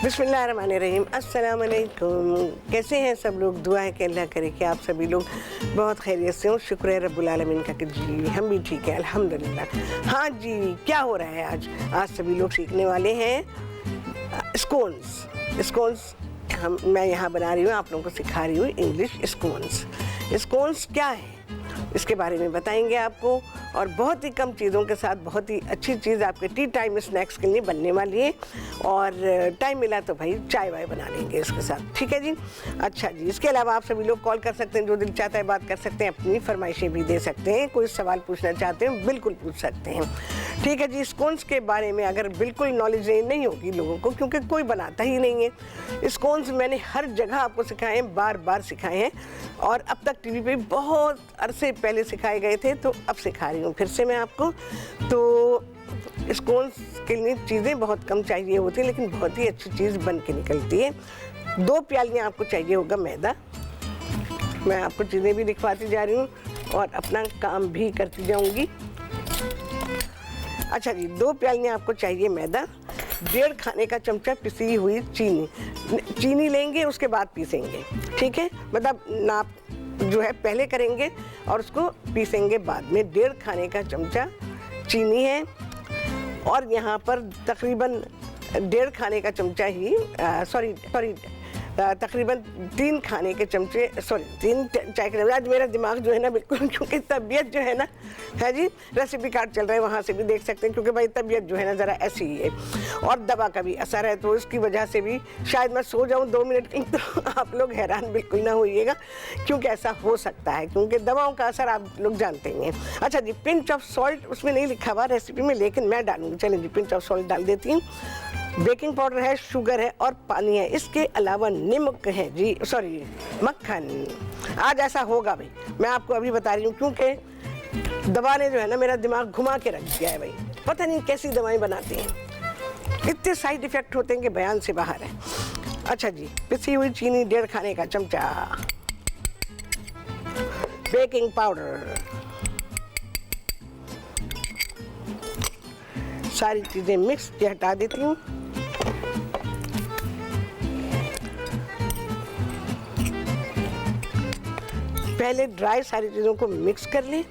बिस्मिल्लाहिर्रहमानिर्रहीम। अस्सलाम वालेकुम। कैसे हैं सब लोग? दुआ है कि अल्लाह करे कि आप सभी लोग बहुत खैरियत से हो। शुक्र है रब्बुल आलमीन का कि जी हम भी ठीक है अल्हम्दुलिल्लाह। हाँ जी, क्या हो रहा है आज सभी लोग सीखने वाले हैं स्कोन्स। मैं यहाँ बना रही हूँ, आप लोगों को सिखा रही हूँ इंग्लिश स्कोन्स। स्कोन्स क्या है इसके बारे में बताएंगे आपको, और बहुत ही कम चीज़ों के साथ बहुत ही अच्छी चीज़ आपके टी टाइम स्नैक्स के लिए बनने वाली है। और टाइम मिला तो भाई चाय वाय बना लेंगे इसके साथ, ठीक है जी। अच्छा जी, इसके अलावा आप सभी लोग कॉल कर सकते हैं, जो दिल चाहता है बात कर सकते हैं, अपनी फरमाइशें भी दे सकते हैं, कोई सवाल पूछना चाहते हैं बिल्कुल पूछ सकते हैं, ठीक है जी। स्कोन्स के बारे में अगर बिल्कुल नॉलेज नहीं होगी लोगों को, क्योंकि कोई बनाता ही नहीं है। स्कोन्स मैंने हर जगह आपको सिखाए हैं, बार बार सिखाए हैं, और अब तक टीवी पे बहुत अरसे पहले सिखाए गए थे, तो अब सिखा रही हूँ फिर से मैं आपको। तो स्कोन्स के लिए चीज़ें बहुत कम चाहिए होती हैं, लेकिन बहुत ही अच्छी चीज़ बन के निकलती है। 2 प्यालियाँ आपको चाहिए होगा मैदा। मैं आपको चीज़ें भी दिखवाती जा रही हूँ और अपना काम भी करती जाऊँगी। अच्छा जी, 2 प्यालियाँ आपको चाहिए मैदा, 1.5 खाने का चमचा पिसी हुई चीनी लेंगे, उसके बाद पीसेंगे, ठीक है। मतलब नाप जो है पहले करेंगे और उसको पीसेंगे बाद में। 1.5 खाने का चमचा चीनी है, और यहाँ पर तकरीबन 1.5 खाने का चमचा ही तकरीबन 3 खाने के चमचे 3 चाय के। आज मेरा दिमाग जो है ना बिल्कुल, क्योंकि तबीयत जो है ना है जी, रेसिपी कार्ड चल रहा है वहाँ से भी देख सकते हैं, क्योंकि भाई तबीयत जो है ना ज़रा ऐसी ही है, और दवा का भी असर है, तो इसकी वजह से भी शायद मैं सो जाऊँ 2 मिनट की, तो आप लोग हैरान बिल्कुल ना होइएगा, क्योंकि ऐसा हो सकता है, क्योंकि दवाओं का असर आप लोग जानते ही हैं। अच्छा जी, पिंच ऑफ सॉल्ट उसमें नहीं लिखा हुआ रेसिपी में, लेकिन मैं डालूँगी, चलें जी, पिंच ऑफ सॉल्ट डाल देती हूँ। बेकिंग पाउडर है, शुगर है और पानी है। इसके अलावा नमक है जी, मक्खन। आज ऐसा होगा भाई, मैं आपको अभी बता रही हूँ, क्योंकि दवा ने जो है ना मेरा दिमाग घुमा के रख दिया है भाई। पता नहीं कैसी दवाएं बनाती हैं, इतने साइड इफेक्ट होते हैं कि बयान से बाहर है। अच्छा जी, पिसी हुई चीनी 1.5 खाने का चमचा, बेकिंग पाउडर, सारी चीजें मिक्स हटा देती हूँ। पहले ड्राई सारी चीज़ों को मिक्स कर लें।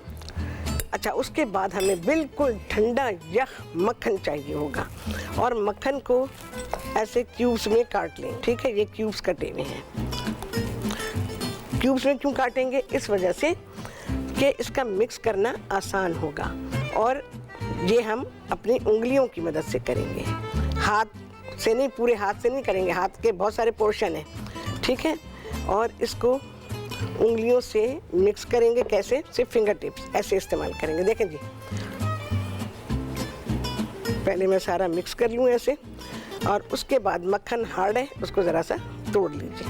अच्छा, उसके बाद हमें बिल्कुल ठंडा यख मक्खन चाहिए होगा, और मक्खन को ऐसे क्यूब्स में काट लें, ठीक है। ये क्यूब्स कटे हुए हैं। क्यूब्स में क्यों काटेंगे? इस वजह से कि इसका मिक्स करना आसान होगा, और ये हम अपनी उंगलियों की मदद से करेंगे, हाथ से नहीं, पूरे हाथ से नहीं करेंगे, हाथ के बहुत सारे पोर्शन हैं, ठीक है। और इसको उंगलियों से मिक्स करेंगे। कैसे? सिर्फ फिंगर टिप्स ऐसे इस्तेमाल करेंगे। देखें जी, पहले मैं सारा मिक्स कर लूँ ऐसे, और उसके बाद मक्खन हार्ड है, उसको ज़रा सा तोड़ लीजिए।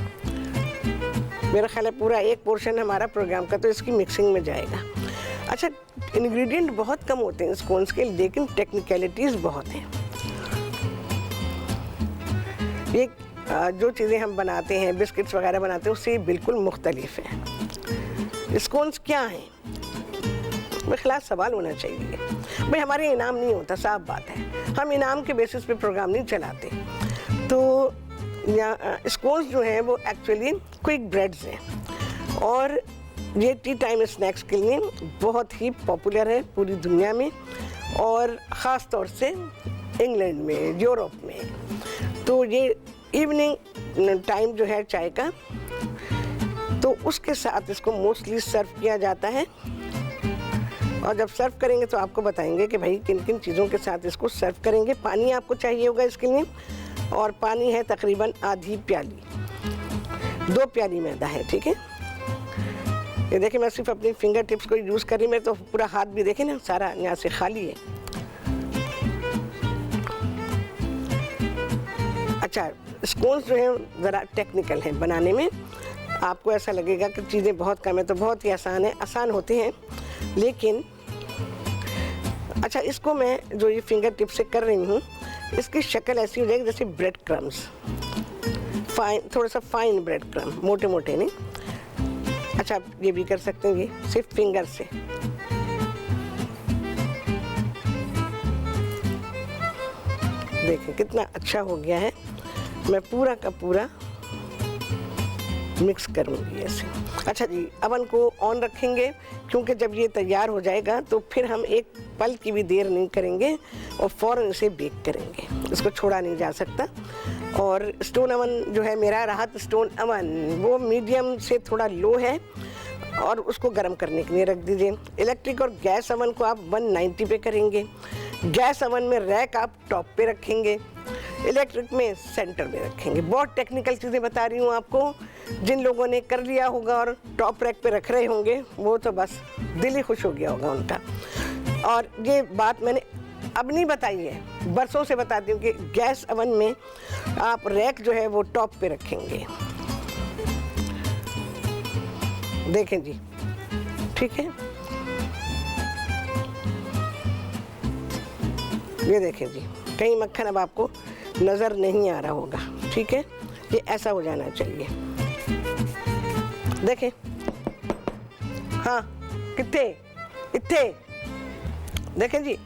मेरा ख्याल है पूरा एक पोर्शन हमारा प्रोग्राम का तो इसकी मिक्सिंग में जाएगा। अच्छा, इंग्रेडिएंट बहुत कम होते हैं स्कोन्स के, लेकिन टेक्निकलिटीज़ बहुत हैं। ये जो चीज़ें हम बनाते हैं, बिस्किट्स वगैरह बनाते हैं, उससे बिल्कुल मुख्तलिफ है। स्कोन्स क्या हैं? मेरे खिलाफ सवाल होना चाहिए भाई, हमारे इनाम नहीं होता, साफ बात है, हम इनाम के बेसिस पे प्रोग्राम नहीं चलाते। तो स्कोन्स जो हैं वो एक्चुअली क्विक ब्रेड्स हैं, और ये टी टाइम स्नैक्स के लिए बहुत ही पॉपुलर है पूरी दुनिया में, और ख़ास तौर से इंग्लैंड में, यूरोप में। तो ये इवनिंग टाइम जो है चाय का, तो उसके साथ इसको मोस्टली सर्व किया जाता है। और जब सर्व करेंगे तो आपको बताएंगे कि भाई किन किन चीज़ों के साथ इसको सर्व करेंगे। पानी आपको चाहिए होगा इसके लिए, और पानी है तकरीबन आधी प्याली। 2 प्याली मैदा है, ठीक है। ये देखिए, मैं सिर्फ अपनी फिंगर टिप्स को यूज़ कर रही हूँ, मैं तो पूरा हाथ भी देखें ना, सारा यहाँ से खाली है। अच्छा, स्कोन्स जो हैं ज़रा टेक्निकल हैं बनाने में। आपको ऐसा लगेगा कि चीज़ें बहुत कम है, तो बहुत ही आसान है, आसान होते हैं, लेकिन अच्छा, इसको मैं जो ये फिंगर टिप से कर रही हूँ, इसकी शक्ल ऐसी हो जाएगी जैसे ब्रेड क्रम्स, फाइन, थोड़ा सा फाइन ब्रेड क्रम, मोटे मोटे नहीं। अच्छा, आप ये भी कर सकते हैं, ये सिर्फ फिंगर से। देखें कितना अच्छा हो गया है। मैं पूरा का पूरा मिक्स करूँगी ऐसे। अच्छा जी, अवन को ऑन रखेंगे क्योंकि जब ये तैयार हो जाएगा तो फिर हम एक पल की भी देर नहीं करेंगे और फ़ौरन इसे बेक करेंगे, इसको छोड़ा नहीं जा सकता। और स्टोन अवन जो है मेरा राहत स्टोन अवन, वो मीडियम से थोड़ा लो है और उसको गर्म करने के लिए रख दीजिए। इलेक्ट्रिक और गैस अवन को आप 190 पे करेंगे। गैस अवन में रैक आप टॉप पे रखेंगे, इलेक्ट्रिक में सेंटर में रखेंगे। बहुत टेक्निकल चीज़ें बता रही हूँ आपको, जिन लोगों ने कर लिया होगा और टॉप रैक पे रख रहे होंगे वो तो बस दिल ही खुश हो गया होगा उनका। और ये बात मैंने अब नहीं बताई है, बरसों से बताती हूँ कि गैस अवन में आप रैक जो है वो टॉप पे रखेंगे। देखें जी, ठीक है, ये देखें जी, कहीं मक्खन अब आपको नज़र नहीं आ रहा होगा, ठीक है, ये ऐसा हो जाना चाहिए। देखें, हाँ, कितने इतने, देखें जी,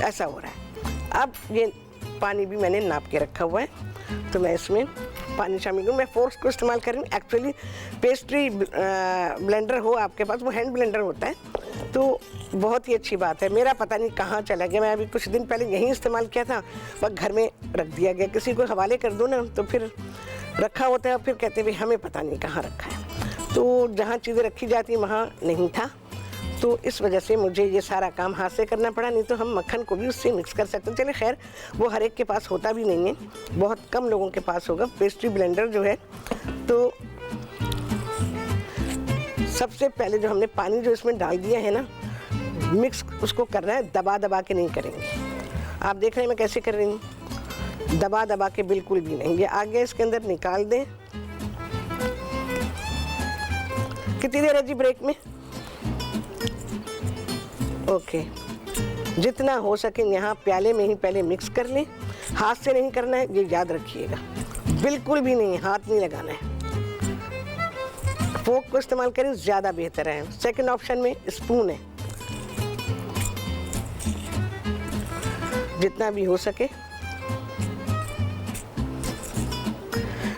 ऐसा हो रहा है। अब ये पानी भी मैंने नाप के रखा हुआ है, तो मैं इसमें पानी शामिल करूँ। मैं फोर्स को इस्तेमाल कर रही हूँ। एक्चुअली पेस्ट्री ब्लेंडर हो आपके पास, वो हैंड ब्लेंडर होता है, तो बहुत ही अच्छी बात है। मेरा पता नहीं कहाँ चला गया, मैं अभी कुछ दिन पहले यहीं इस्तेमाल किया था, पर घर में रख दिया गया। किसी को हवाले कर दो ना तो फिर रखा होता है, फिर कहते हैं हमें पता नहीं कहाँ रखा है। तो जहाँ चीज़ें रखी जाती हैं वहाँ नहीं था, तो इस वजह से मुझे ये सारा काम हाथ से करना पड़ा, नहीं तो हम मक्खन को भी उससे मिक्स कर सकते हैं। चलिए खैर, वो हर एक के पास होता भी नहीं है, बहुत कम लोगों के पास होगा पेस्ट्री ब्लेंडर जो है। तो सबसे पहले जो हमने पानी जो इसमें डाल दिया है ना, मिक्स उसको करना है, दबा दबा के नहीं करेंगे। आप देख रहे हैं मैं कैसे कर रही हूँ, दबा दबा के बिल्कुल भी नहीं। ये आगे इसके अंदर निकाल दें। कितनी देर है जी ब्रेक में? ओके, जितना हो सके यहाँ प्याले में ही पहले मिक्स कर लें, हाथ से नहीं करना है, ये याद रखिएगा, बिल्कुल भी नहीं, हाथ नहीं लगाना है। फोक को इस्तेमाल करें, ज़्यादा बेहतर है। सेकंड ऑप्शन में स्पून है, जितना भी हो सके।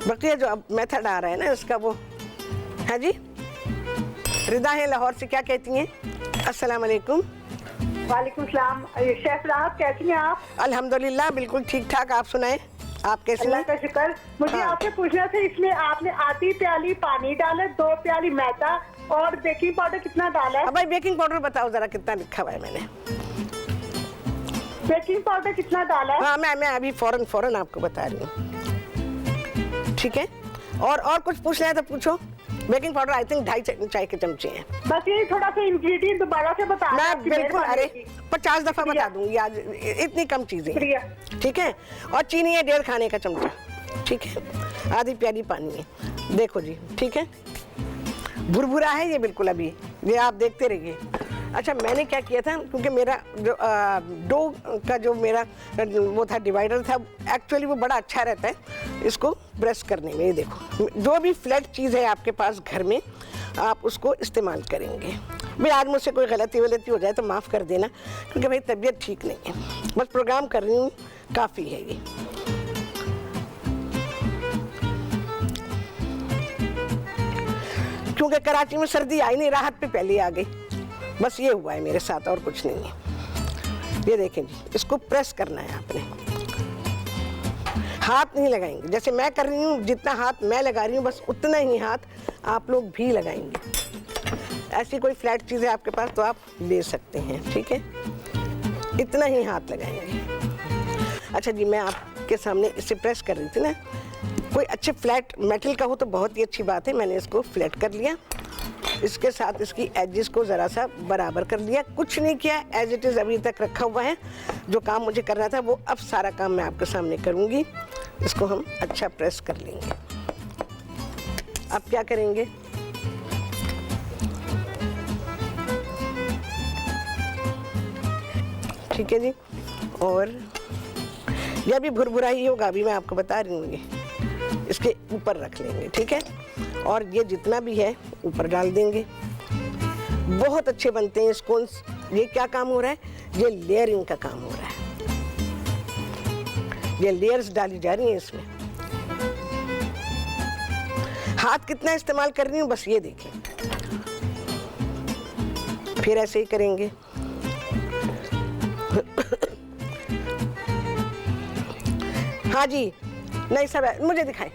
बाकी जो अब मेथड आ रहा है ना इसका, वो है जी। रिदा है लाहौर से, क्या कहती हैं? अस्सलाम वालेकुम। वालेकुम सलाम। शेफ राहत, कैसी हैं आप? अल्हम्दुलिल्लाह, बिल्कुल ठीक ठाक। आप सुनाएं, आप कैसे हैं? अल्लाह का शुक्र। मुझे आपसे पूछना था, इसमें आपने आधी प्याली पानी डाला, 2 प्याली मैदा और बेकिंग पाउडर कितना डाला है? अब भाई बेकिंग पाउडर बताओ जरा, कितना लिखा हुआ है मैंने? बेकिंग पाउडर कितना डाला है? हाँ, मैं अभी फौरन आपको बता रही हूँ, ठीक है। और कुछ पूछना है तो पूछो। बेकिंग पाउडर आई थिंक 2.5 चाय के चमचे हैं। बस ये थोड़ा सा इंग्रेडिएंट दोबारा से बता। मैं बिल्कुल, अरे 50 दफा बता दूंगी आज, इतनी कम चीजें, ठीक है। और चीनी है 1.5 खाने का चमचा, ठीक है। आधी प्याली पानी है, देखो जी, ठीक है। भुरभुरा है ये बिल्कुल, अभी ये आप देखते रहिए। अच्छा, मैंने क्या किया था, क्योंकि मेरा जो डो का जो मेरा वो था डिवाइडर था, एक्चुअली वो बड़ा अच्छा रहता है इसको प्रेस करने में। ये देखो, जो भी फ्लैट चीज़ है आपके पास घर में, आप उसको इस्तेमाल करेंगे। भाई आज मुझसे कोई गलती हो जाए तो माफ़ कर देना, क्योंकि भाई तबीयत ठीक नहीं है, बस प्रोग्राम कर रही हूँ, काफ़ी है ये। क्योंकि कराची में सर्दी आई नहीं, राहत पे पहले आ गई, बस ये हुआ है मेरे साथ, और कुछ नहीं है। ये देखें जी, इसको प्रेस करना है आपने, हाथ नहीं लगाएंगे। जैसे मैं कर रही हूँ, जितना हाथ मैं लगा रही हूँ बस उतना ही हाथ आप लोग भी लगाएंगे। ऐसी कोई फ्लैट चीज़ है आपके पास तो आप ले सकते हैं, ठीक है, इतना ही हाथ लगाएंगे। अच्छा जी, मैं आपके सामने इसे प्रेस कर रही थी ना, कोई अच्छे फ्लैट मेटल का हो तो बहुत ही अच्छी बात है। मैंने इसको फ्लैट कर लिया, इसके साथ इसकी एजेस को ज़रा सा बराबर कर लिया, कुछ नहीं किया, एज इट इज़ अभी तक रखा हुआ है। जो काम मुझे करना था वो अब सारा काम मैं आपके सामने करूँगी। इसको हम अच्छा प्रेस कर लेंगे। अब क्या करेंगे, ठीक है जी। और यह भी भुरभुरा ही होगा, अभी मैं आपको बता रही हूँ। इसके ऊपर रख लेंगे, ठीक है, और ये जितना भी है ऊपर डाल देंगे। बहुत अच्छे बनते हैं स्कोन्स। ये क्या काम हो रहा है, ये लेयरिंग का काम हो रहा है, ये लेयर्स डाली जा रही हैं इसमें। हाथ कितना इस्तेमाल कर रही हूँ बस ये देखें। फिर ऐसे ही करेंगे। हाँ जी, नहीं सब मुझे दिखाएं,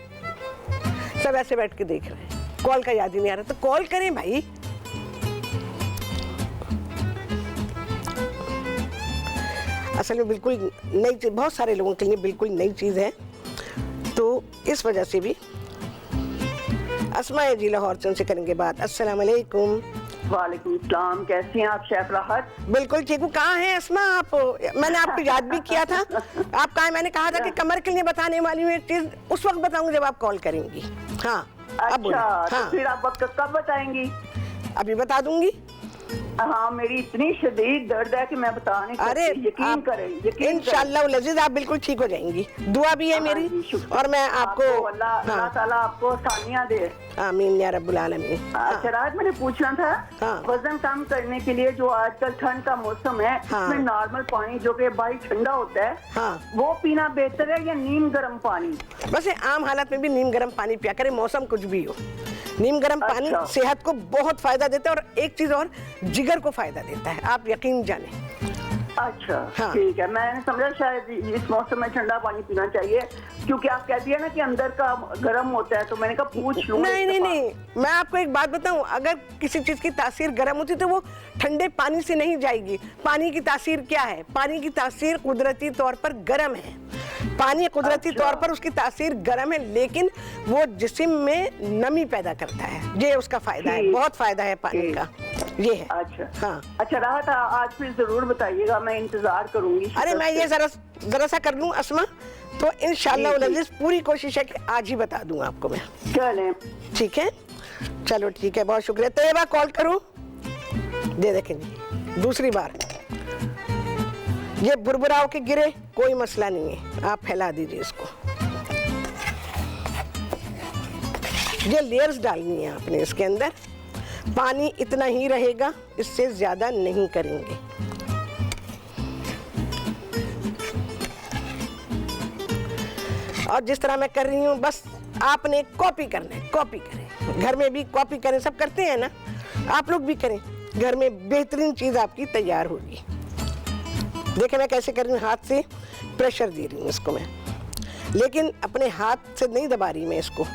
सब ऐसे बैठ के देख रहे हैं। कॉल का याद ही नहीं आ रहा तो कॉल करें भाई। असल में बिल्कुल नई चीज, बहुत सारे लोगों के लिए बिल्कुल नई चीज़ है, तो इस वजह से भी। अस्मा जी लाहौर से, उनसे करेंगे बात। अस्सलाम वालेकुम। वालेकुम सलाम, कैसी हैं आप शेफ राहत? बिल्कुल ठीक हूँ। कहाँ हैं अस्मा आप? मैंने आपको याद भी किया था। आप कहाँ? मैंने कहा था कि कमर के लिए बताने वाली हूँ एक चीज, उस वक्त बताऊंगी जब आप कॉल करेंगी। हाँ अब बोलो। अच्छा, हाँ तो फिर आप वक्त कब बताएंगी? अभी बता दूंगी। हाँ, मेरी इतनी शदीद दर्द है कि मैं बता नहीं अरे सकती। यकीन करें, यकीन करें। इंशाअल्लाह लजीज आप बिल्कुल ठीक हो जाएंगी। दुआ भी है हाँ मेरी, जी, शुक्र। और मैं आपको अल्लाह ताला आपको आसानियां दे। आमीन या रब्बुल आलमीन। अच्छा रात मैंने पूछना था, हाँ। वजन कम करने के लिए जो आजकल ठंड का मौसम है, हाँ। उसमें नॉर्मल पानी जो कि भाई ठंडा होता है, हाँ। वो पीना बेहतर है या नीम गर्म पानी? बस आम हालत में भी नीम गर्म पानी पिया करें, मौसम कुछ भी हो। नीम गर्म पानी अच्छा। सेहत को बहुत फायदा देता है, और एक चीज और, जिगर को फायदा देता है, आप यकीन जाने। अच्छा हाँ। ठीक है, मैंने समझा शायद इस मौसम में ठंडा पानी पीना चाहिए, क्योंकि आप कहती है ना कि अंदर का गर्म होता है, तो मैंने कहा पूछ लूं। नहीं नहीं नहीं, मैं आपको एक बात बताऊं, अगर किसी चीज की तासीर गर्म होती तो वो ठंडे पानी से नहीं जाएगी। पानी की तासीर क्या है? पानी की तासीर कुदरती तौर पर गर्म है। पानी कुदरती अच्छा। तौर पर उसकी तासीर गर्म है, लेकिन वो जिस्म में नमी पैदा करता है, ये उसका फायदा है, ठीक। बहुत फायदा है पानी का, ये है। अच्छा हाँ। अच्छा राहत, आज फिर जरूर बताइएगा, मैं इंतजार करूंगी। अरे मैं ये जरा सा कर लूं अस्मा, तो इंशाअल्लाह जी, जी। अज़ीज़ पूरी कोशिश है कि आज ही बता दूं आपको मैं। चलें। ठीक है, चलो ठीक है, बहुत शुक्रिया। तैयबा कॉल करूं? दे देखें जी, दूसरी बार। ये बुरबुराओ के गिरे, कोई मसला नहीं है, आप फैला दीजिए इसको। ये लेयर्स डालनी है आपने इसके अंदर। पानी इतना ही रहेगा, इससे ज्यादा नहीं करेंगे। और जिस तरह मैं कर रही हूँ, बस आपने कॉपी करना है, कॉपी करें। घर में भी कॉपी करें, सब करते हैं ना, आप लोग भी करें। घर में बेहतरीन चीज आपकी तैयार होगी। देखिए मैं कैसे कर रही हूँ, हाथ से प्रेशर दे रही हूँ इसको मैं, लेकिन अपने हाथ से नहीं दबा रही मैं इसको।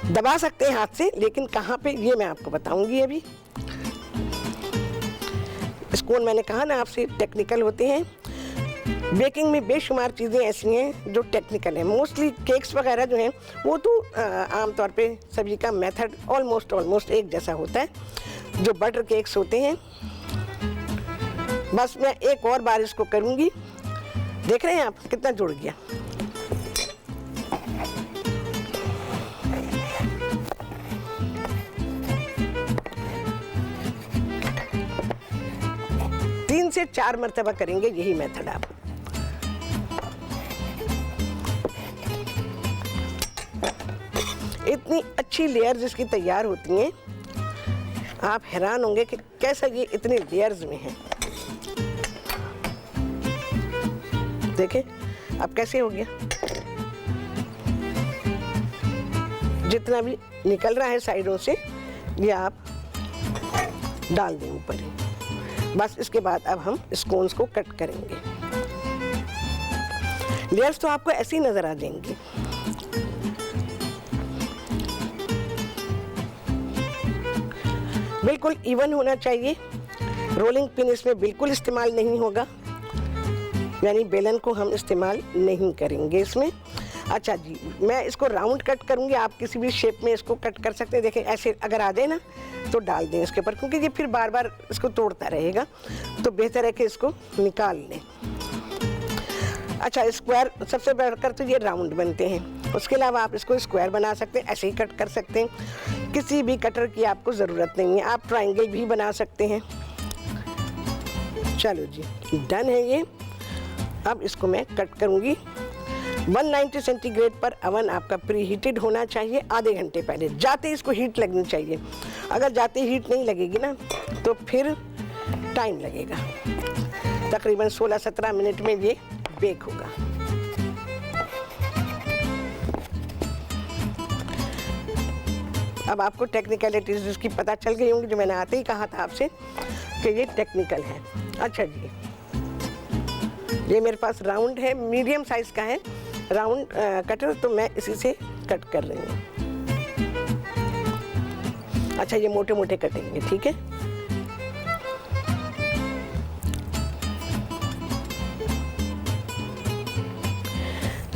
दबा सकते हैं हाथ से, लेकिन कहाँ पे ये मैं आपको बताऊंगी अभी। स्पून मैंने कहा ना आपसे टेक्निकल होते हैं। बेकिंग में बेशुमार चीज़ें ऐसी हैं जो टेक्निकल हैं। मोस्टली केक्स वगैरह जो हैं वो तो आमतौर पे सभी का मेथड ऑलमोस्ट एक जैसा होता है, जो बटर केक्स होते हैं। बस मैं एक और बार इसको करूंगी। देख रहे हैं आप कितना जुड़ गया। तीन से 4 मरतबा करेंगे, यही मेथड आप। इतनी अच्छी लेयर्स इसकी तैयार होती हैं, आप हैरान होंगे कि कैसा ये इतने लेयर्स में है। देखें अब कैसे हो गया। जितना भी निकल रहा है साइडों से, ये आप डाल दें ऊपर ही। बस इसके बाद अब हम स्कोन्स को कट करेंगे। लेयर्स तो आपको ऐसी नजर आ जाएंगी। बिल्कुल इवन होना चाहिए। रोलिंग पिन इसमें बिल्कुल इस्तेमाल नहीं होगा, यानी बेलन को हम इस्तेमाल नहीं करेंगे इसमें। अच्छा जी, मैं इसको राउंड कट करूंगी, आप किसी भी शेप में इसको कट कर सकते हैं। देखें ऐसे अगर आ जाए ना तो डाल दें इसके ऊपर, क्योंकि ये फिर बार बार इसको तोड़ता रहेगा, तो बेहतर है कि इसको निकाल लें। अच्छा, स्क्वायर सबसे बढ़कर तो ये राउंड बनते हैं, उसके अलावा आप इसको स्क्वायर बना सकते हैं, ऐसे ही कट कर सकते हैं। किसी भी कटर की आपको ज़रूरत नहीं है, आप ट्रायंगल भी बना सकते हैं। चलो जी, डन है ये। अब इसको मैं कट करूंगी। 190 सेंटीग्रेड पर अवन आपका प्री हीटेड होना चाहिए। आधे घंटे पहले जाते इसको हीट लगनी चाहिए। अगर जाते हीट नहीं लगेगी ना तो फिर टाइम लगेगा। तकरीबन 16-17 मिनट में ये बेक होगा। अब आपको टेक्निकलिटीज जिसकी पता चल गई होंगी, जो मैंने आते ही कहा था आपसे कि ये टेक्निकल है। अच्छा जी, ये मेरे पास राउंड है, मीडियम साइज का है राउंड कटर, तो मैं इसी से कट कर रही हूँ। अच्छा, ये मोटे मोटे कटेंगे, ठीक है।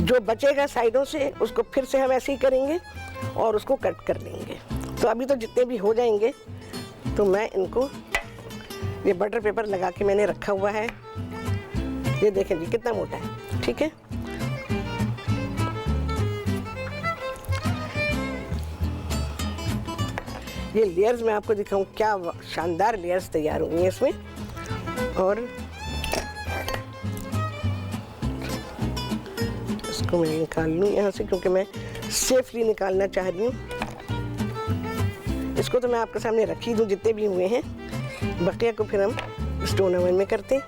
जो बचेगा साइडों से उसको फिर से हम ऐसे ही करेंगे और उसको कट कर लेंगे। तो अभी तो जितने भी हो जाएंगे, तो मैं इनको ये बटर पेपर लगा के मैंने रखा हुआ है। ये देखें जी कितना मोटा है, ठीक है। ये लेयर्स मैं आपको दिखाऊं, क्या शानदार लेयर्स तैयार हुई हैं इसमें। और इसको मैं निकाल लूँ यहाँ से, क्योंकि मैं सेफली निकालना चाह रही हूँ। इसको तो मैं आपके सामने रख ही दूँ जितने भी हुए हैं, बकिया को फिर हम स्टोन ओवन में करते हैं।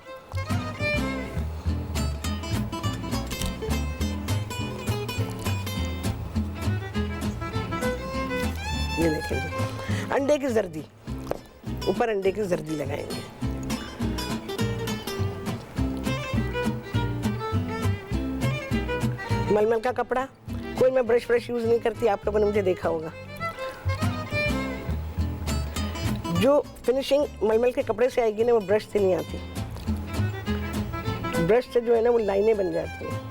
ये देखें जी, अंडे की जर्दी, ऊपर अंडे की जर्दी लगाएंगे। मलमल का कपड़ा, कोई मैं ब्रश यूज नहीं करती, आप लोगों ने मुझे देखा होगा। जो फिनिशिंग मलमल के कपड़े से आएगी ना, वो ब्रश से नहीं आती। ब्रश से जो है ना, वो लाइनें बन जाती हैं।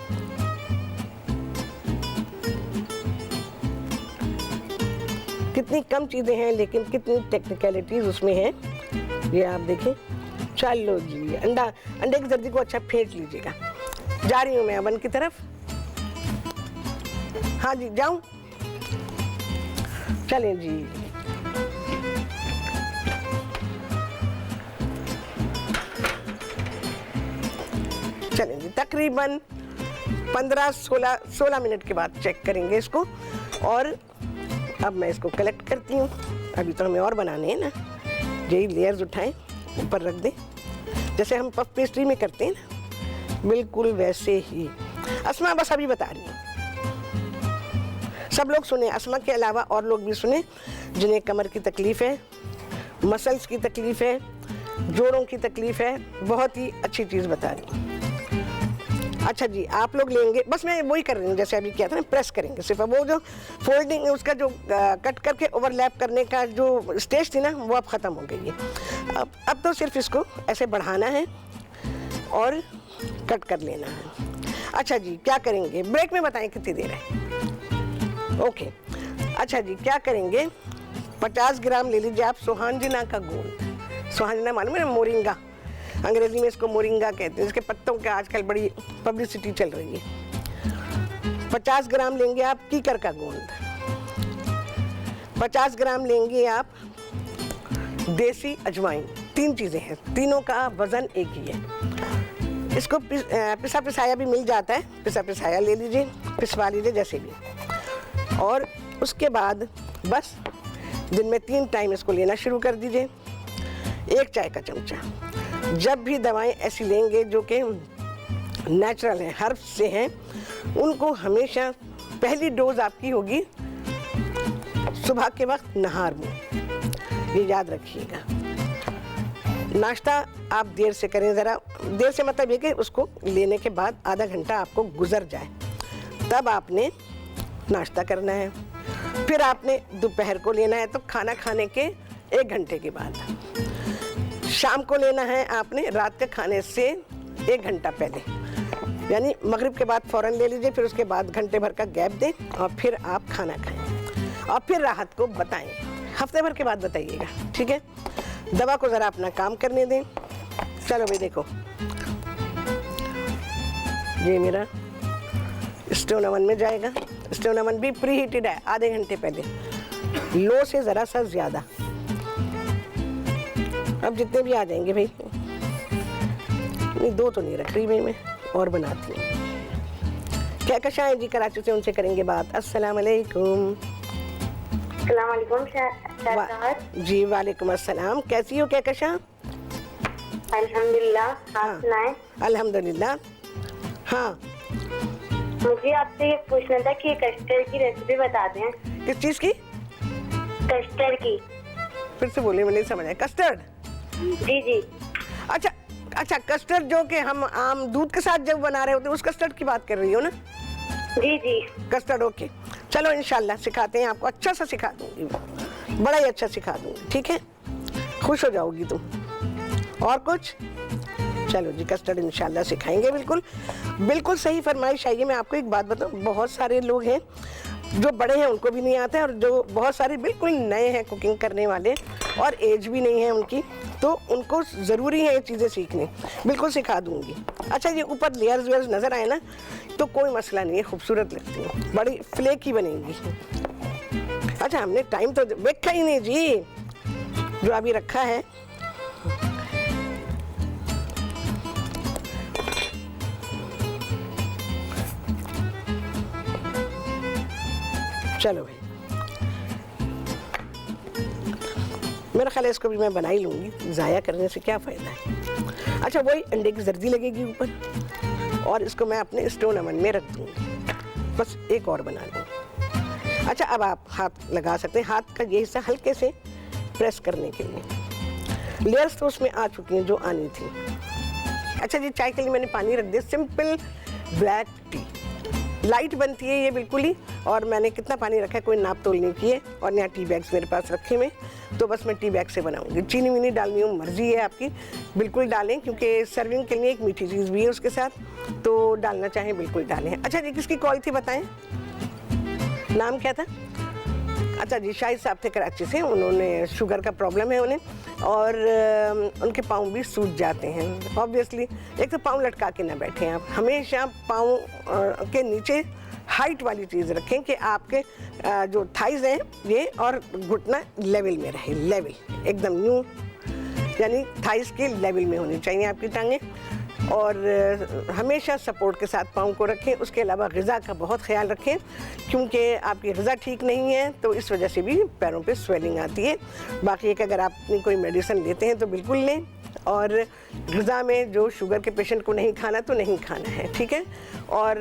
कितनी कम चीजें हैं लेकिन कितनी टेक्निकलिटीज उसमें हैं, ये आप देखें। चलो जी, अंडे की जर्दी को अच्छा फेंट लीजिएगा। जा रही हूँ मैं अवन की तरफ। हाँ जी, जाऊं? चलें जी। चलें जी, तकरीबन 15-16 मिनट के बाद चेक करेंगे इसको। और अब मैं इसको कलेक्ट करती हूँ। अभी तो हमें और बनाने हैं ना। यही लेयर्स उठाएं, ऊपर रख दें, जैसे हम पफ पेस्ट्री में करते हैं ना, बिल्कुल वैसे ही। अस्मा बस अभी बता रही हूँ, सब लोग सुने, अस्मा के अलावा और लोग भी सुने जिन्हें कमर की तकलीफ है, मसल्स की तकलीफ है, जोड़ों की तकलीफ है। बहुत ही अच्छी चीज़ बता रही हूँ। अच्छा जी, आप लोग लेंगे, बस मैं वही कर रही हूँ जैसे अभी किया था ना, प्रेस करेंगे सिर्फ। वो जो फोल्डिंग उसका जो कट करके ओवरलैप करने का जो स्टेज थी ना, वो अब ख़त्म हो गई है। अब तो सिर्फ इसको ऐसे बढ़ाना है और कट कर लेना है। अच्छा जी, क्या करेंगे, ब्रेक में बताएं कितनी देर है। ओके, अच्छा जी, क्या करेंगे, 50 ग्राम ले लीजिए आप सुहांजना का गोंद। सुहांजना मालूम है, मोरिंगा, अंग्रेजी में इसको मोरिंगा कहते हैं। इसके पत्तों के आजकल बड़ी पब्लिसिटी चल रही है। 50 ग्राम लेंगे आप कीकर का गोंद। 50 ग्राम लेंगे आप देसी अजवाइन। 3 चीज़ें हैं, तीनों का वज़न एक ही है। इसको पिसा पिसाया भी मिल जाता है, पिसा पिसाया ले लीजिए, पिसवा लीजिए जैसे भी। और उसके बाद बस दिन में 3 टाइम इसको लेना शुरू कर दीजिए। 1 चाय का चमचा। जब भी दवाएं ऐसी लेंगे जो कि नेचुरल हैं, हर्ब से हैं, उनको हमेशा पहली डोज आपकी होगी सुबह के वक्त नहार में, ये याद रखिएगा। नाश्ता आप देर से करें, ज़रा देर से मतलब ये कि उसको लेने के बाद आधा घंटा आपको गुजर जाए, तब आपने नाश्ता करना है। फिर आपने दोपहर को लेना है तो खाना खाने के 1 घंटे के बाद। शाम को लेना है आपने रात के खाने से 1 घंटा पहले, यानी मगरिब के बाद फ़ौरन ले लीजिए। फिर उसके बाद घंटे भर का गैप दें और फिर आप खाना खाएं और फिर राहत को बताएं। हफ्ते भर के बाद बताइएगा, ठीक है। दवा को ज़रा अपना काम करने दें। चलो भाई देखो, ये मेरा स्टोन ओवन में जाएगा। स्टोन ओवन भी प्री हीटेड है, आधे घंटे पहले, लो से ज़रा सा ज़्यादा। अब जितने भी आ जाएंगे भाई, नहीं 2 तो नहीं रख रही भाई, मैं और बनाती हूँ। क्या कशा है जी कराची से, उनसे करेंगे बात। अस्सलाम वालेकुम। जी वालेकुम अस्सलाम। कैसी हो क्या कशा? अल्हम्दुलिल्लाह, आप सुनाएं? अल्हम्दुलिल्लाह। हाँ, मुझे आपसे ये पूछना था कि कस्टर्ड की रेसिपी बता दें। किस चीज़ की? कस्टर्ड की। फिर से बोलिए, मैं नहीं समझ आया। कस्टर्ड? जी जी। अच्छा अच्छा, कस्टर्ड जो कि हम आम दूध के साथ जब बना रहे होते हैं उस कस्टर्ड की बात कर रही हो ना? जी जी। Custard, okay. चलो इंशाल्लाह सिखाते हैं आपको, अच्छा सा सिखा दूंगी, बड़ा ही अच्छा सिखा दूंगी, ठीक है? खुश हो जाओगी तुम। और कुछ? चलो जी, कस्टर्ड इंशाल्लाह सिखाएंगे। बिल्कुल बिल्कुल सही फरमाइश आई है। मैं आपको एक बात बताऊं, बहुत सारे लोग हैं जो बड़े हैं उनको भी नहीं आता है, और जो बहुत सारे बिल्कुल नए हैं कुकिंग करने वाले और एज भी नहीं है उनकी, तो उनको ज़रूरी है ये चीज़ें सीखनी। बिल्कुल सिखा दूंगी। अच्छा, ये ऊपर लेयर्स वेयर्स नज़र आए ना तो कोई मसला नहीं है, खूबसूरत लगती है, बड़ी फ्लेकी बनेगी। अच्छा, हमने टाइम तो देखा ही नहीं जी, जो अभी रखा है। चलो भाई, मेरा ख्याल है इसको भी मैं बना ही लूँगी, ज़ाया करने से क्या फ़ायदा है। अच्छा, वही अंडे की जर्दी लगेगी ऊपर, और इसको मैं अपने स्टोन ओवन में रख दूँगी। बस एक और बना लूँगी। अच्छा, अब आप हाथ लगा सकते हैं, हाथ का ये हिस्सा हल्के से प्रेस करने के लिए। लेयर्स तो उसमें आ चुकी हैं जो आनी थी। अच्छा जी, चाय के लिए मैंने पानी रख दिया, सिंपल ब्लैक टी, लाइट बनती है ये बिल्कुल ही। और मैंने कितना पानी रखा है कोई नाप तोल नहीं की है, और यहाँ टी बैग्स मेरे पास रखे हुए, तो बस मैं टी बैग से बनाऊंगी। चीनी वीनी डालनी हो मर्जी है आपकी, बिल्कुल डालें, क्योंकि सर्विंग के लिए एक मीठी चीज़ भी है उसके साथ, तो डालना चाहें बिल्कुल डालें। अच्छा जी, किसकी कॉल थी बताएं, नाम क्या था? अच्छा जी, शाहिद साहब थे कराची से, उन्होंने शुगर का प्रॉब्लम है उन्हें, और उनके पाँव भी सूज जाते हैं ऑब्वियसली। एक तो पाँव लटका के ना बैठें आप, हमेशा पाँव के नीचे हाइट वाली चीज़ रखें कि आपके जो थाइज हैं ये और घुटना लेवल में रहे, लेवल एकदम न्यू, यानी थाइज के लेवल में होनी चाहिए आपकी टांगें, और हमेशा सपोर्ट के साथ पाँव को रखें। उसके अलावा ग़िज़ा का बहुत ख्याल रखें, क्योंकि आपकी ग़िज़ा ठीक नहीं है तो इस वजह से भी पैरों पे स्वेलिंग आती है। बाकी एक, अगर आप अपनी कोई मेडिसिन लेते हैं तो बिल्कुल लें, और ग़िज़ा में जो शुगर के पेशेंट को नहीं खाना तो नहीं खाना है, ठीक है? और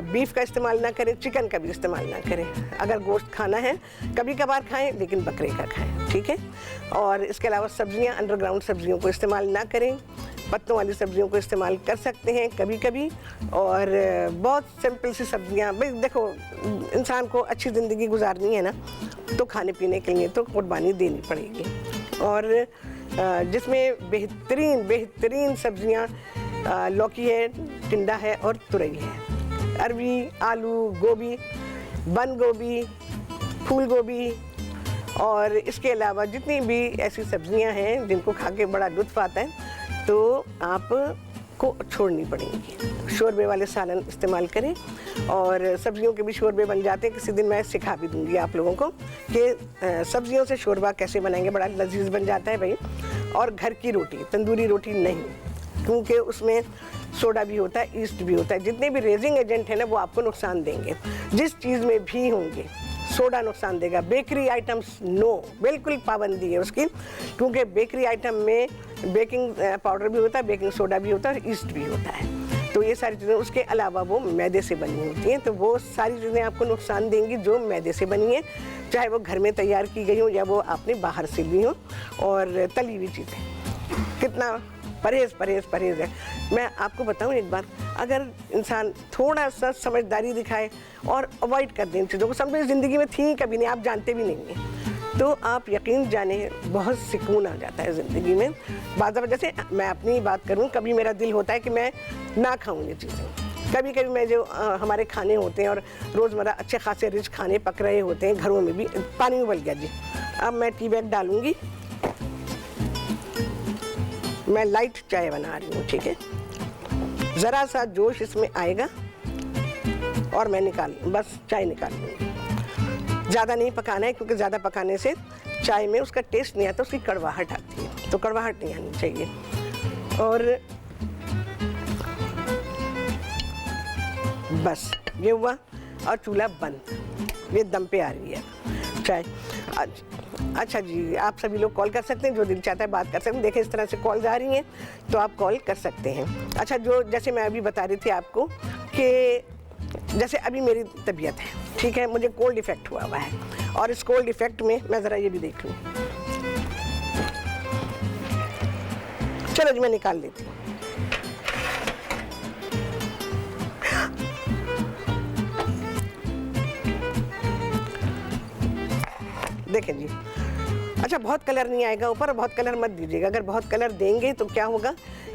बीफ का इस्तेमाल ना करें, चिकन का भी इस्तेमाल ना करें। अगर गोश्त खाना है कभी कभार खाएं, लेकिन बकरे का खाएं, ठीक है? और इसके अलावा सब्ज़ियां, अंडरग्राउंड सब्ज़ियों को इस्तेमाल ना करें, पत्तों वाली सब्ज़ियों को इस्तेमाल कर सकते हैं कभी कभी। और बहुत सिंपल सी सब्ज़ियाँ, भाई देखो, इंसान को अच्छी ज़िंदगी गुजारनी है ना, तो खाने पीने के लिए तो कुर्बानी देनी पड़ेगी। और जिसमें बेहतरीन बेहतरीन सब्ज़ियाँ लौकी है, टिंडा है और तुरई है, अरवी, आलू, गोभी, बंद गोभी, फूल गोभी, और इसके अलावा जितनी भी ऐसी सब्ज़ियाँ हैं जिनको खा के बड़ा लुत्फ़ आता है, तो आपको छोड़नी पड़ेंगी। शोरबे वाले सालन इस्तेमाल करें, और सब्जियों के भी शोरबे बन जाते हैं। किसी दिन मैं सिखा भी दूंगी आप लोगों को कि सब्जियों से शोरबा कैसे बनाएंगे, बड़ा लजीज बन जाता है भाई। और घर की रोटी, तंदूरी रोटी नहीं, क्योंकि उसमें सोडा भी होता है, ईस्ट भी होता है। जितने भी रेजिंग एजेंट हैं ना वो आपको नुकसान देंगे, जिस चीज़ में भी होंगे। सोडा नुकसान देगा, बेकरी आइटम्स नो, बिल्कुल पाबंदी है उसकी, क्योंकि बेकरी आइटम में बेकिंग पाउडर भी होता है, बेकिंग सोडा भी होता है और ईस्ट भी होता है। तो ये सारी चीज़ें, उसके अलावा वो मैदे से बनी होती हैं, तो वो सारी चीज़ें आपको नुकसान देंगी जो मैदे से बनी है, चाहे वो घर में तैयार की गई हो या वो आपने बाहर से ली हो। और तली हुई चीज़ें, कितना परहेज़ परहेज़ परहेज़ है। मैं आपको बताऊं एक बार, अगर इंसान थोड़ा सा समझदारी दिखाए और अवॉइड कर दें इन चीज़ों को, समझो ज़िंदगी में थी कभी नहीं, आप जानते भी नहीं हैं, तो आप यकीन जाने बहुत सुकून आ जाता है ज़िंदगी में। बात जैसे मैं अपनी बात करूं, कभी मेरा दिल होता है कि मैं ना खाऊं ये चीज़ें, कभी कभी मैं जो हमारे खाने होते हैं और रोज़मर्रा अच्छे खासे रिच खाने पक रहे होते हैं घरों में भी, पानी उबल गया जी। अब मैं टी बैग डालूंगी, मैं लाइट चाय बना रही हूँ, ठीक है? ज़रा सा जोश इसमें आएगा और मैं बस चाय निकाल लूँगी। ज़्यादा नहीं पकाना है, क्योंकि ज़्यादा पकाने से चाय में उसका टेस्ट नहीं आता, उसकी कड़वाहट आती है, तो कड़वाहट नहीं आनी चाहिए। और बस ये हुआ, और चूल्हा बंद, ये दम पे आ रही है चाय। अच्छा जी, आप सभी लोग कॉल कर सकते हैं, जो दिल चाहता है बात कर सकते हैं। देखें इस तरह से कॉल आ रही हैं तो आप कॉल कर सकते हैं। अच्छा, जो जैसे मैं अभी बता रही थी आपको कि जैसे अभी मेरी तबीयत है, ठीक है, मुझे कोल्ड इफेक्ट हुआ है, और इस कोल्ड इफेक्ट में मैं ज़रा ये भी देख लूँ। चलो जी, मैं निकाल लेती हूँ। देखें जी, अच्छा बहुत कलर नहीं आएगा ऊपर, बहुत कलर मत दीजिएगा। अगर बहुत कलर देंगे तो क्या होगा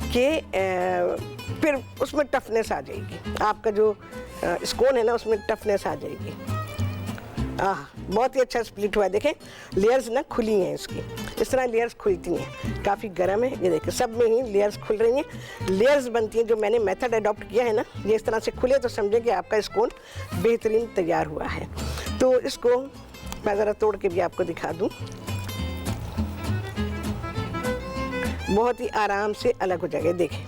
कि फिर उसमें टफनेस आ जाएगी, आपका जो स्कोन है ना उसमें टफनेस आ जाएगी। बहुत ही अच्छा स्प्लिट हुआ है। देखें लेयर्स ना खुली हैं इसकी, इस तरह लेयर्स खुलती हैं, काफ़ी गर्म है। ये देखें सब में ही लेयर्स खुल रही हैं, लेयर्स बनती हैं। जो मैंने मेथड अडॉप्ट किया है ना, ये इस तरह से खुले तो समझे कि आपका स्कोन बेहतरीन तैयार हुआ है। तो इसको मैं ज़रा तोड़ के भी आपको दिखा दूँ। बहुत ही आराम से अलग हो जाएगा, देखें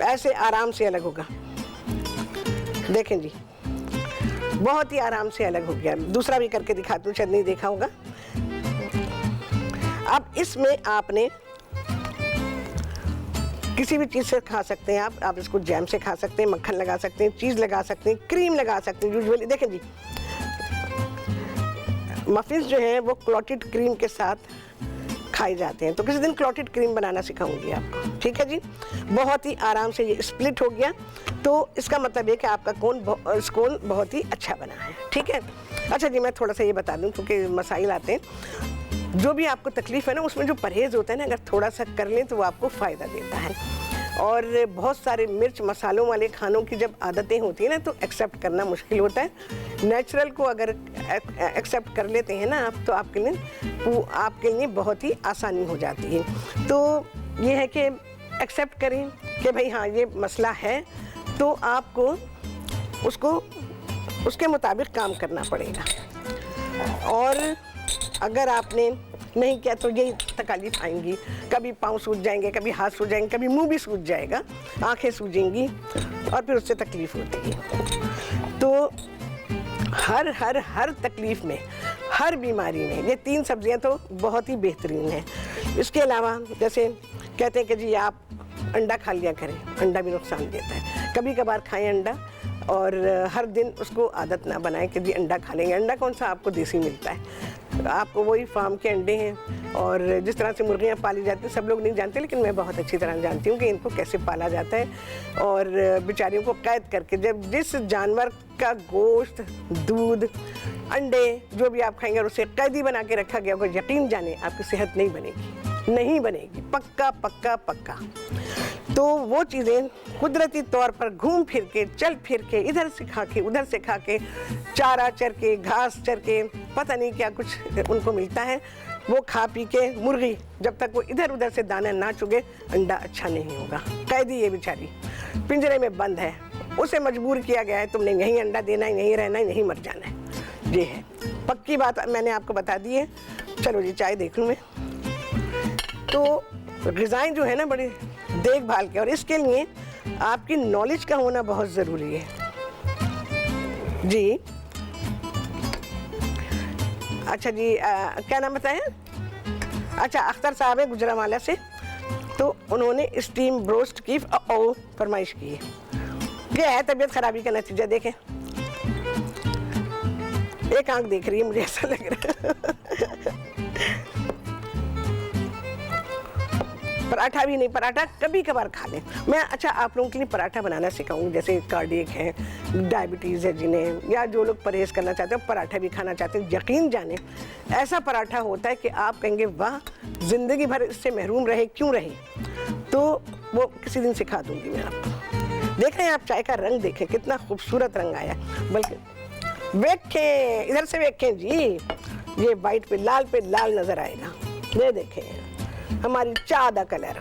ऐसे आराम से अलग होगा। देखें जी, बहुत ही आराम से अलग हो गया। दूसरा भी करके दिखाती हूँ, शायद नहीं देखा होगा। अब इसमें आपने किसी भी चीज़ से खा सकते हैं आप इसको जैम से खा सकते हैं, मक्खन लगा सकते हैं, चीज़ लगा सकते हैं, क्रीम लगा सकते हैं। यूजुअली देखें जी, मफिन्स जो हैं वो क्लॉटेड क्रीम के साथ खाए जाते हैं, तो किसी दिन क्लॉटेड क्रीम बनाना सिखाऊंगी आपको, ठीक है जी। बहुत ही आराम से ये स्प्लिट हो गया, तो इसका मतलब है कि आपका स्कोन बहुत ही अच्छा बना है, ठीक है। अच्छा जी, मैं थोड़ा सा ये बता दूं क्योंकि मसाइल आते हैं। जो भी आपको तकलीफ़ है ना, उसमें जो परहेज़ होता है ना, अगर थोड़ा सा कर लें तो वो आपको फ़ायदा देता है। और बहुत सारे मिर्च मसालों वाले खानों की जब आदतें होती हैं ना, तो एक्सेप्ट करना मुश्किल होता है। नेचुरल को अगर एक्सेप्ट कर लेते हैं ना आप, तो आपके लिए बहुत ही आसानी हो जाती है। तो ये है कि एक्सेप्ट करें कि भाई हाँ ये मसला है, तो आपको उसके मुताबिक काम करना पड़ेगा। और अगर आपने नहीं किया तो यही तकलीफ आएंगी, कभी पाँव सूज जाएंगे, कभी हाथ सूज जाएंगे, कभी मुंह भी सूज जाएगा, आंखें सूजेंगी, और फिर उससे तकलीफ होती है। तो हर तकलीफ में, हर बीमारी में ये 3 सब्जियां तो बहुत ही बेहतरीन हैं। इसके अलावा जैसे कहते हैं कि जी आप अंडा खा लिया करें, अंडा भी नुकसान देता है। कभी कभार खाएं अंडा, और हर दिन उसको आदत ना बनाएं कि जी अंडा खा लेंगे। अंडा कौन सा आपको देसी मिलता है, आपको वही फार्म के अंडे हैं। और जिस तरह से मुर्गियाँ पाली जाती हैं, सब लोग नहीं जानते, लेकिन मैं बहुत अच्छी तरह जानती हूँ कि इनको कैसे पाला जाता है। और बेचारियों को कैद करके, जब जिस जानवर का गोश्त, दूध, अंडे जो भी आप खाएंगे उसे कैदी बना के रखा गया होगा, यकीन जाने आपकी सेहत नहीं बनेगी, पक्का पक्का पक्का। तो वो चीज़ें कुदरती तौर पर घूम फिर के, चल फिर के, इधर से खा के उधर से खा के, चारा चर के, घास चर के, पता नहीं क्या कुछ उनको मिलता है, वो खा पी के मुर्गी जब तक वो इधर उधर से दाना ना चुगे, अंडा अच्छा नहीं होगा। कैदी ये बेचारी पिंजरे में बंद है, उसे मजबूर किया गया है तुमने यहीं अंडा देना है, यहीं रहना है, यहीं मर जाना है। ये है पक्की बात, मैंने आपको बता दी है। चलो जी, चाय देख लूँ मैं। तो ग़िज़ाएं जो है ना बड़ी देखभाल के, और इसके लिए आपकी नॉलेज का होना बहुत ज़रूरी है जी। अच्छा जी, क्या नाम बताया? अच्छा, अख्तर साहब है गुजरांवाला से, तो उन्होंने स्टीम ब्रोस्ट की फरमाइश की है। ये है तबीयत खराबी का नतीजा। देखें एक आंख देख रही है, मुझे ऐसा लग रहा है। पराठा भी नहीं, पराठा कभी कभार खा लें। मैं अच्छा आप लोगों के लिए पराठा बनाना सिखाऊंगी, जैसे कार्डियक है, डायबिटीज़ है जिन्हें, या जो लोग परहेज़ करना चाहते हैं, पराठा भी खाना चाहते हैं, यकीन जाने ऐसा पराठा होता है कि आप कहेंगे वाह, ज़िंदगी भर इससे महरूम रहे क्यों रहे। तो वो किसी दिन सिखा दूंगी मैं आपको। देख रहे हैं आप, चाय का रंग देखें कितना खूबसूरत रंग आया, बल्कि देखें इधर से देखें जी, ये वाइट पे लाल नज़र आएगा। ये देखें हमारी चाय का कलर।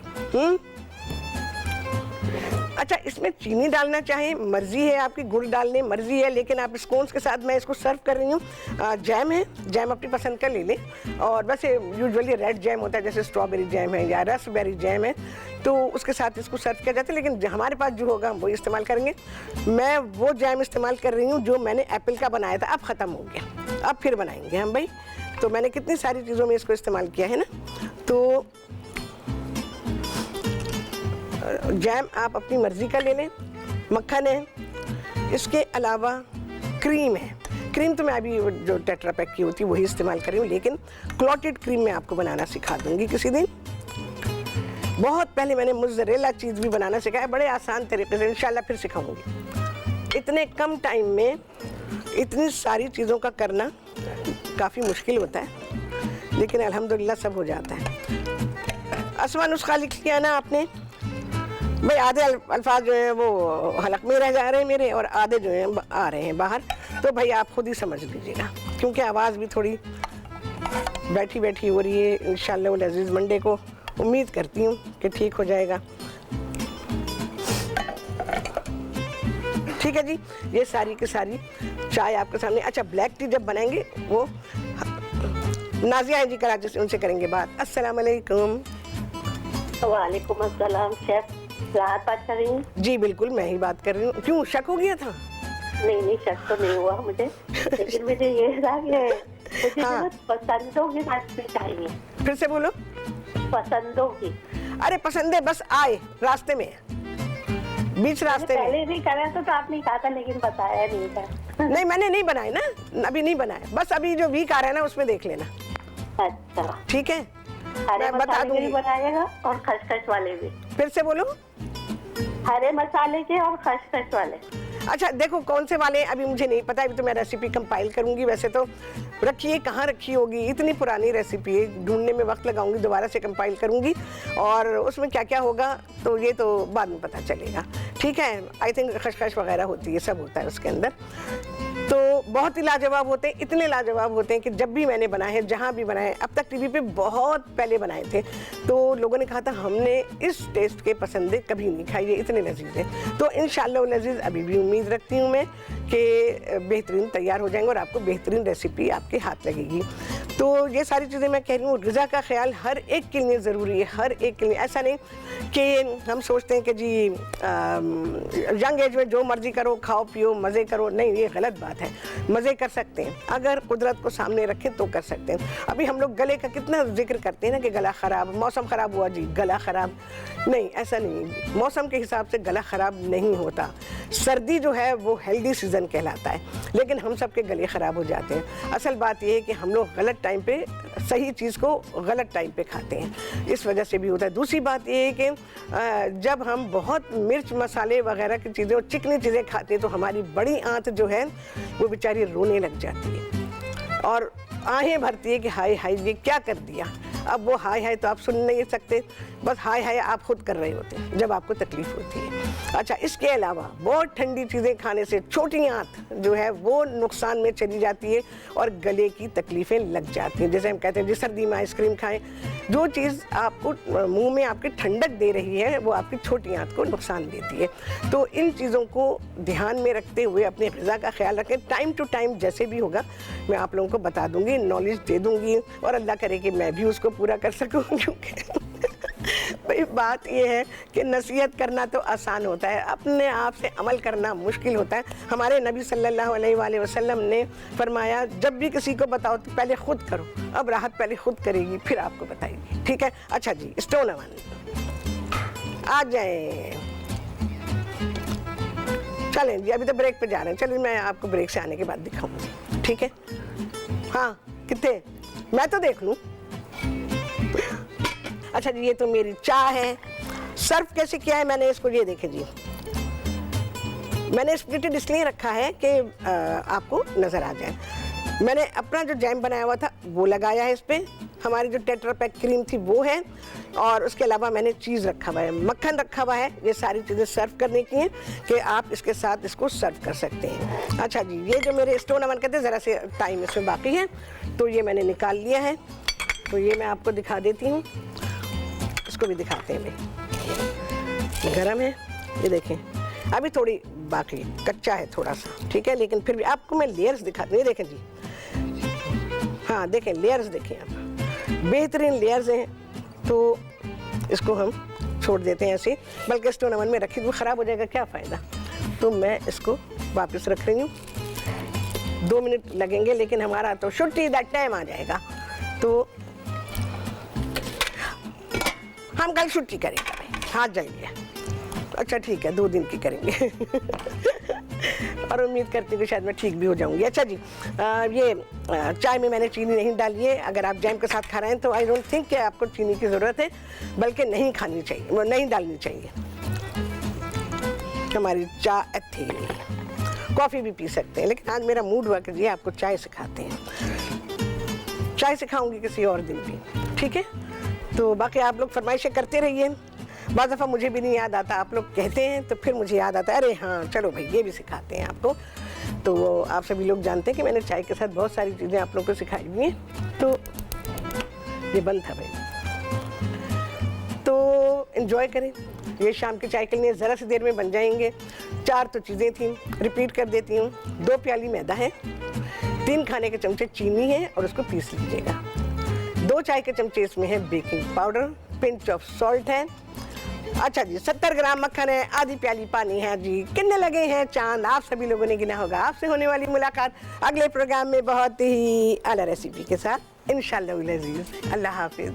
अच्छा, इसमें चीनी डालना चाहें मर्जी है आपकी, गुड़ डालने मर्जी है, लेकिन आप स्कोन्स के साथ मैं इसको सर्व कर रही हूँ। जैम है, जैम अपनी पसंद का ले लें। और वैसे यूजुअली रेड जैम होता है, जैसे स्ट्रॉबेरी जैम है या रसबेरी जैम है, तो उसके साथ इसको सर्व किया जाता है। लेकिन हमारे पास जो होगा हम वो इस्तेमाल करेंगे। मैं वो जैम इस्तेमाल कर रही हूँ जो मैंने एप्पल का बनाया था, अब ख़त्म हो गया, अब फिर बनाएंगे हम भाई। तो मैंने कितनी सारी चीज़ों में इसको इस्तेमाल किया है ना। तो जैम आप अपनी मर्ज़ी का ले लें, मक्खन है, इसके अलावा क्रीम है। क्रीम तो मैं अभी जो टेट्रा पैक की होती है वही इस्तेमाल कर रही हूँ, लेकिन क्लॉटेड क्रीम मैं आपको बनाना सिखा दूंगी किसी दिन। बहुत पहले मैंने मोज़रेला चीज़ भी बनाना सिखाया, बड़े आसान तरीके से, इंशाल्लाह फिर सिखाऊंगी। इतने कम टाइम में इतनी सारी चीज़ों का करना काफ़ी मुश्किल होता है, लेकिन अल्हम्दुलिल्लाह सब हो जाता है। असमा नुस्खा लिख लिया ना आपने भाई? आधे अल्फाज जो है वो हलक में रह जा रहे हैं मेरे, और आधे जो हैं आ रहे हैं बाहर, तो भाई आप खुद ही समझ लीजिएगा, क्योंकि आवाज़ भी थोड़ी बैठी बैठी हो रही है। इंशाअल्लाह वल अज़ीज़ मंडे को उम्मीद करती हूँ कि ठीक हो जाएगा। ठीक है जी, ये सारी की सारी चाय आपके सामने। अच्छा, ब्लैक टी जब बनाएंगे वो नाजिया हैं जी कराची से, उनसे करेंगे बात। अस्सलाम वालेकुम। वालेकुम अस्सलाम। शेफ राहत बात कर रही हूँ? जी बिल्कुल, मैं ही बात कर रही हूँ। क्यों, शक हो गया था? नहीं, शक तो नहीं हुआ मुझे, लेकिन मुझे ये था कि मुझे हाँ। पसंदों की बात चाहिए। फिर से बोलो। पसंदों की। अरे पसंदे बस आए रास्ते में, बीच रास्ते में। पहले भी करा तो आपने कहा था, लेकिन बताया नहीं था। नहीं, मैंने नहीं बनाए ना, अभी नहीं बनाए, बस अभी जो वीक आ रहा है ना उसमें देख लेना। अच्छा ठीक है, हरे मैं बता मसाले के दूंगी। भी बनाइएगा और खसखस वाले भी। फिर से बोलो। हरे मसाले के और खसखस वाले। अच्छा देखो, कौन से वाले अभी मुझे नहीं पता, अभी तो मैं रेसिपी कंपाइल करूंगी। वैसे तो रखिए, कहाँ रखी होगी, इतनी पुरानी रेसिपी है, ढूंढने में वक्त लगाऊंगी, दोबारा से कंपाइल करूंगी, और उसमें क्या क्या होगा तो ये तो बाद में पता चलेगा। ठीक है, आई थिंक खसखस वगैरह होती है, सब होता है उसके अंदर। तो बहुत ही लाजवाब होते हैं, इतने लाजवाब होते हैं कि जब भी मैंने बनाए हैं, जहाँ भी बनाए, अब तक टीवी पे बहुत पहले बनाए थे, तो लोगों ने कहा था हमने इस टेस्ट के पसंदे कभी नहीं खाई, ये इतने लजीज हैं। तो इंशाअल्लाह लजीज अभी भी उम्मीद रखती हूँ मैं कि बेहतरीन तैयार हो जाएंगे और आपको बेहतरीन रेसिपी आपके हाथ लगेगी। तो ये सारी चीज़ें मैं कह रही हूँ, ग़िज़ा का ख्याल हर एक के लिए ज़रूरी है, हर एक के लिए। ऐसा नहीं कि हम सोचते हैं कि जी यंग एज में जो मर्जी करो, खाओ पियो, मज़े करो, नहीं, ये गलत बात है। मज़े कर सकते हैं, अगर कुदरत को सामने रखें तो कर सकते हैं। अभी हम लोग गले का कितना जिक्र करते हैं ना कि गला ख़राब, मौसम ख़राब हुआ जी गला ख़राब, नहीं, ऐसा नहीं, मौसम के हिसाब से गला ख़राब नहीं होता। सर्दी जो है वो हेल्दी सीज़न कहलाता है, लेकिन हम सब के गले ख़राब हो जाते हैं। असल बात यह है कि हम लोग गलत टाइम पे सही चीज़ को गलत टाइम पे खाते हैं, इस वजह से भी होता है। दूसरी बात यह है कि जब हम बहुत मिर्च मसाले वगैरह की चीज़ें और चिकनी चीज़ें खाते हैं तो हमारी बड़ी आंत जो है वो बेचारी रोने लग जाती है और आहें भरती है कि हाय हाय ये क्या कर दिया। अब वो हाय हाय तो आप सुन नहीं सकते, बस हाय हाय आप खुद कर रहे होते हैं जब आपको तकलीफ होती है। अच्छा, इसके अलावा बहुत ठंडी चीज़ें खाने से छोटी आंत जो है वो नुकसान में चली जाती है और गले की तकलीफ़ें लग जाती हैं। जैसे हम कहते हैं जिस सर्दी में आइसक्रीम खाएं, जो चीज़ आपको मुंह में आपकी ठंडक दे रही है वो आपकी छोटी आंत को नुकसान देती है। तो इन चीज़ों को ध्यान में रखते हुए अपने ग़िज़ा का ख्याल रखें। टाइम टू टाइम जैसे भी होगा मैं आप लोगों को बता दूँगी, नॉलेज दे दूँगी, और अल्लाह करे कि मैं भी उसको पूरा कर सकूँ। क्योंकि भाई बात ये है कि नसीहत करना तो आसान होता है, अपने आप से अमल करना मुश्किल होता है। हमारे नबी सल्लल्लाहु अलैहि वसल्लम ने फरमाया जब भी किसी को बताओ तो पहले खुद करो, अब राहत पहले खुद करेगी फिर आपको बताएगी। ठीक है, अच्छा जी, स्टोन अवन आ जाए। चलें जी, अभी तो ब्रेक पे जा रहे हैं, चलिए मैं आपको ब्रेक से आने के बाद दिखाऊंगी। ठीक है, हाँ कितने मैं तो देख लूँ। अच्छा जी, ये तो मेरी चाय है। सर्व कैसे किया है मैंने इसको, ये देखें जी, मैंने स्प्लिटेड इसलिए रखा है कि आपको नज़र आ जाए। मैंने अपना जो जैम बनाया हुआ था वो लगाया है इस पर, हमारी जो टेट्रा पैक क्रीम थी वो है, और उसके अलावा मैंने चीज़ रखा हुआ है, मक्खन रखा हुआ है। ये सारी चीज़ें सर्व करने की हैं कि आप इसके साथ इसको सर्व कर सकते हैं। अच्छा जी, ये जो मेरे स्टोन अवन कहते हैं, ज़रा से टाइम इसमें बाकी है तो ये मैंने निकाल लिया है, तो ये मैं आपको दिखा देती हूँ, इसको भी दिखाते हैं भाई। गरम है, ये देखें, अभी थोड़ी बाकी कच्चा है थोड़ा सा, ठीक है, लेकिन फिर भी आपको मैं लेयर्स दिखाती हूँ। ये देखें जी, हाँ देखें लेयर्स, देखें आप, बेहतरीन लेयर्स हैं। तो इसको हम छोड़ देते हैं ऐसे, बल्कि स्टोन अवन में रखी तो ख़राब हो जाएगा, क्या फ़ायदा। तो मैं इसको वापस रख रही हूँ, 2 मिनट लगेंगे, लेकिन हमारा तो छुट्टी दैट टाइम आ जाएगा, तो हम कल छुट्टी करेंगे भाई, हाथ जल गया। अच्छा ठीक है, 2 दिन की करेंगे। और उम्मीद करती हूँ कि शायद मैं ठीक भी हो जाऊँगी। अच्छा जी, ये चाय में मैंने चीनी नहीं डाली है। अगर आप जैम के साथ खा रहे हैं तो आई डोंट थिंक कि आपको चीनी की ज़रूरत है, बल्कि नहीं खानी चाहिए, नहीं डालनी चाहिए। हमारी चाय थी, कॉफ़ी भी पी सकते हैं, लेकिन आज मेरा मूड हुआ कि जी आपको चाय सिखाते हैं। चाय सिखाऊंगी किसी और दिन भी, ठीक है। तो बाकी आप लोग फरमाइशें करते रहिए। बाद दफ़ा मुझे भी नहीं याद आता, आप लोग कहते हैं तो फिर मुझे याद आता है, अरे हाँ चलो भाई ये भी सिखाते हैं आपको। तो आप सभी लोग जानते हैं कि मैंने चाय के साथ बहुत सारी चीज़ें आप लोग को सिखाई हुई हैं। तो ये बंद था भाई, तो एंजॉय करें। ये शाम की चाय के लिए ज़रा सी देर में बन जाएंगे। 4 तो चीज़ें थी, रिपीट कर देती हूँ। 2 प्याली मैदा है, 3 खाने के चमचे चीनी है और उसको पीस लीजिएगा। 2 चाय के चमचे इसमें है baking powder, pinch of salt है। अच्छा जी, 70 ग्राम मक्खन है, आधी प्याली पानी है जी। कितने लगे हैं चांद, आप सभी लोगों ने गिना होगा। आपसे होने वाली मुलाकात अगले प्रोग्राम में बहुत ही आला रेसिपी के साथ इंशाअल्लाह। अल्लाह हाफिज़।